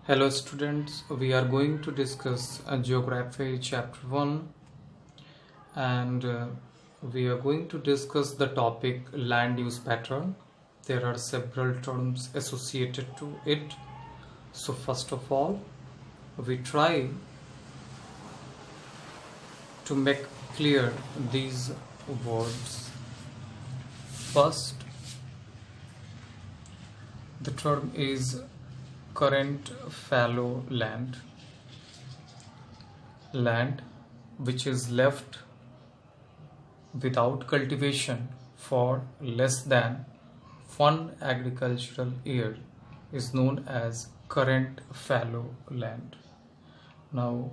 Hello students, we are going to discuss Geography chapter 1 and we are going to discuss the topic land use pattern. There are several terms associated to it. So first of all, we try to make clear these words. First, the term is current fallow land, land which is left without cultivation for less than one agricultural year is known as current fallow land. Now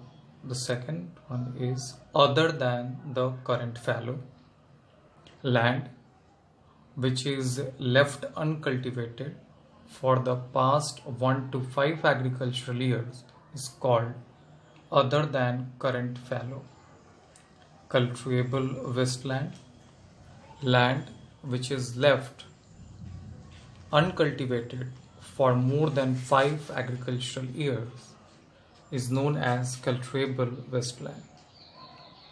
the second one is other than the current fallow land which is left uncultivated for the past 1 to 5 agricultural years is called other than current fallow. Cultivable wasteland, land which is left uncultivated for more than 5 agricultural years is known as cultivable wasteland.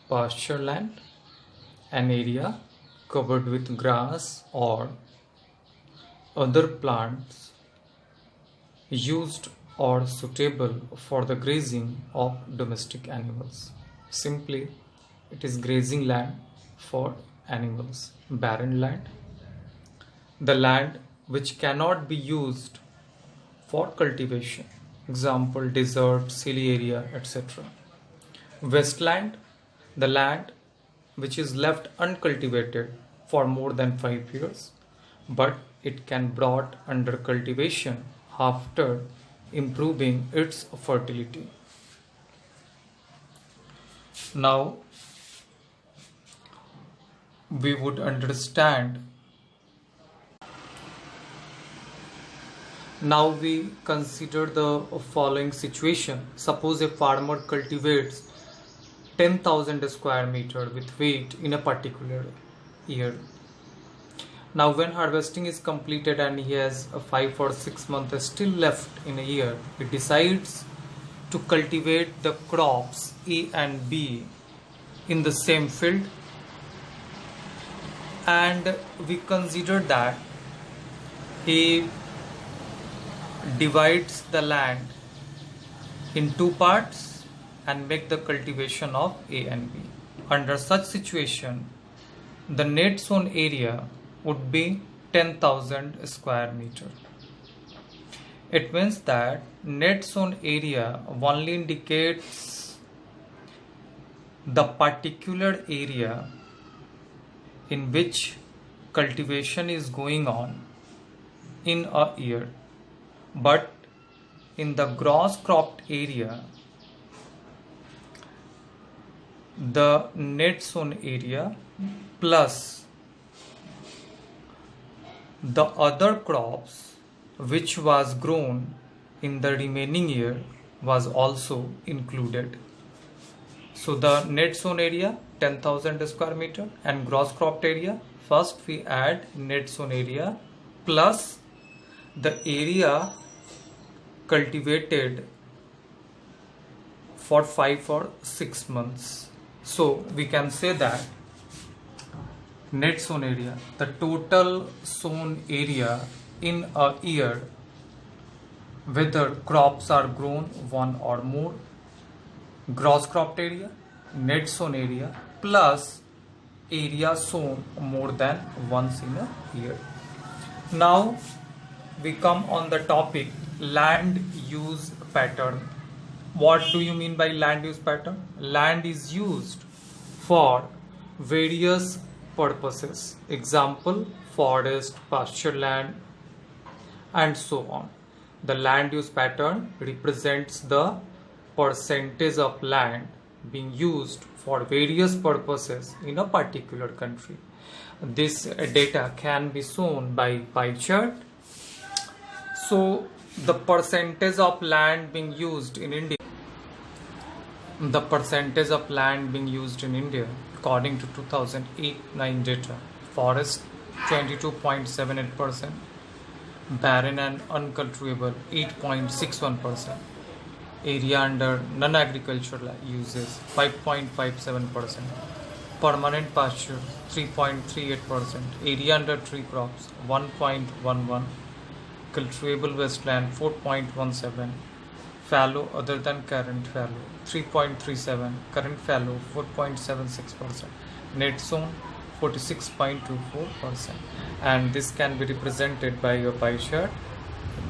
Pasture land, an area covered with grass or other plants used or suitable for the grazing of domestic animals. Simply, it is grazing land for animals. Barren land, the land which cannot be used for cultivation, example desert, hilly area, etc. Wasteland, the land which is left uncultivated for more than 5 years, but it can brought under cultivation after improving its fertility. Now we would understand. Now we consider the following situation. Suppose a farmer cultivates 10,000 square meter with wheat in a particular year. Now when harvesting is completed and he has 5 or 6 months still left in a year, he decides to cultivate the crops A and B in the same field, and we consider that he divides the land in 2 parts and make the cultivation of A and B. Under such situation, the net sown area would be 10,000 square meter. It means that net sown area only indicates the particular area in which cultivation is going on in a year, but in the gross cropped area, the net sown area plus the other crops which was grown in the remaining year was also included. So the net sown area 10,000 square meter and gross cropped area, first we add net sown area plus the area cultivated for 5 or 6 months. So we can say that net sown area, the total sown area in a year, whether crops are grown 1 or more, gross cropped area, net sown area plus area sown more than once in a year. Now we come on the topic land use pattern. What do you mean by land use pattern? Land is used for various purposes, example forest, pasture land, and so on. The land use pattern represents the percentage of land being used for various purposes in a particular country. This data can be shown by pie chart. So the percentage of land being used in India, according to 2008-9 data, forest 22.78%, barren and uncultivable 8.61%, area under non-agricultural uses 5.57%, permanent pasture 3.38%, area under tree crops 1.11, cultivable wasteland 4.17, fallow other than current fallow 3.37, current fallow 4.76%, net zone 46.24%, and this can be represented by a pie chart.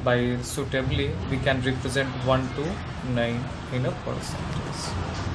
By suitably we can represent 1 to 9 in a percentage.